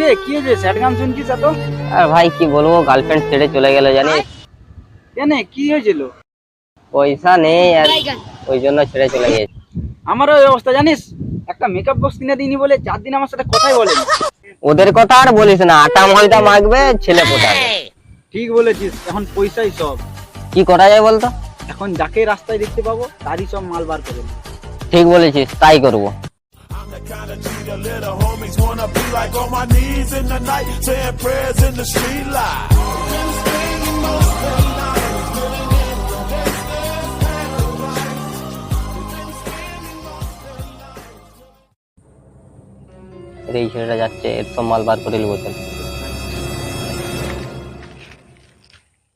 রে, কি হয়েছে? স্যাড গান শুনছিস এত? আর ভাই কি বলবো, গার্লফ্রেন্ড ছেড়ে চলে গেল জানিস। কেন, কি হয়েছিল? পয়সা নেই আর ওই জন্য ছেড়ে চলে গেছে। আমারও এই অবস্থা জানিস। একটা মেকআপ বক্স কিনে দিইনি বলে 4 দিন আমার সাথে কথাই বলেনি। ওদের কথা আর বলিস না, আটা ময়দা মাখবে, ছেলে পোটাবে। ঠিক বলেছিস, এখন পয়সাই সব। কি করা যায় বলতো? এখন যাকে রাস্তায় দেখতে পাবো তারই সব মাল বার করে নেব। ঠিক বলেছিস, তাই করবো। Kinda cheater, little homies wanna be like on my knees in the night, saying prayers in the street light. এই ছেলেটা যাচ্ছে, এর সব মাল বার করে নেবো।